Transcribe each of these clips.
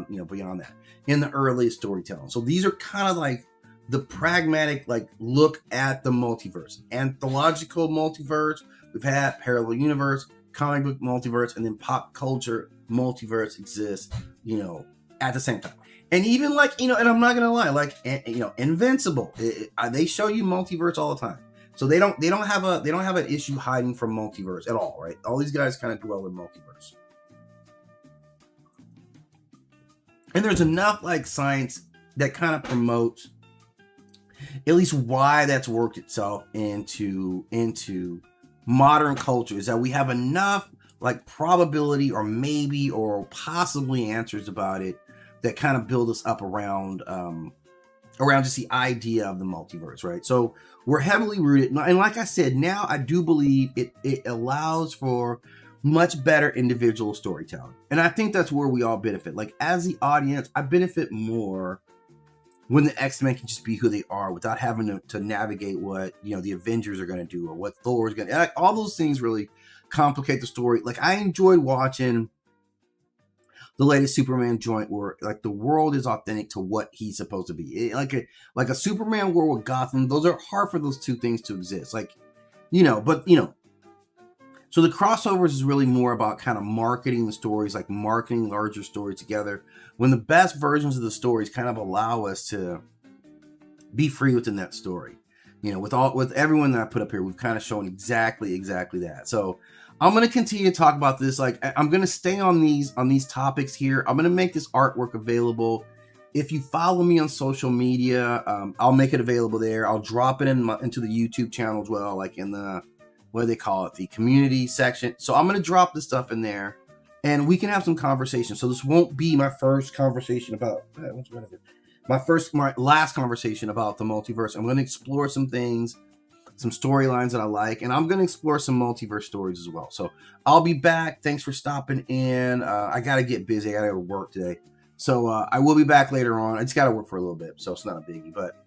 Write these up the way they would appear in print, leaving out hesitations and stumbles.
beyond, beyond that in the earliest storytelling. So these are kind of like the pragmatic, like, look at the multiverse. Anthological multiverse, we've had parallel universe, comic book multiverse, and then pop culture multiverse exists, at the same time. And even like, and I'm not gonna lie, like, Invincible, they show you multiverse all the time. So they don't have an issue hiding from multiverse at all, right? All these guys kind of dwell in multiverse. And there's enough like science that kind of promotes at least why that's worked itself into modern culture, is that we have enough like probability or maybe or possibly answers about it that kind of build us up around just the idea of the multiverse, right? So we're heavily rooted, and like I said, now I do believe it allows for much better individual storytelling, and I think that's where we all benefit. Like, as the audience, I benefit more when the X-Men can just be who they are without having to navigate what the Avengers are going to do or what Thor is going to. Like, all those things really complicate the story. Like, I enjoyed watching the latest Superman joint where like the world is authentic to what he's supposed to be. Like a Superman world with Gotham, those are hard for those two things to exist. Like, so the crossovers is really more about kind of marketing the stories, like marketing larger stories together, when the best versions of the stories kind of allow us to be free within that story. With everyone that I put up here, we've kind of shown exactly that. So I'm going to continue to talk about this. Like, I'm going to stay on these topics here. I'm going to make this artwork available. If you follow me on social media, I'll make it available there. I'll drop it into the YouTube channel as well, like in the, what do they call it, the community section. So I'm going to drop this stuff in there, and we can have some conversation. So this won't be my first conversation about my last conversation about the multiverse. I'm going to explore some things, some storylines that I like, and I'm going to explore some multiverse stories as well. So I'll be back. Thanks for stopping in. I got to get busy. I got to go to work today. So I will be back later on. I just got to work for a little bit, so it's not a biggie, but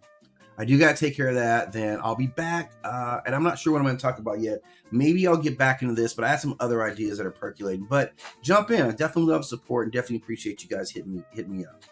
I do got to take care of that. Then I'll be back, and I'm not sure what I'm going to talk about yet. Maybe I'll get back into this, but I have some other ideas that are percolating. But jump in. I definitely love support and definitely appreciate you guys hitting me up.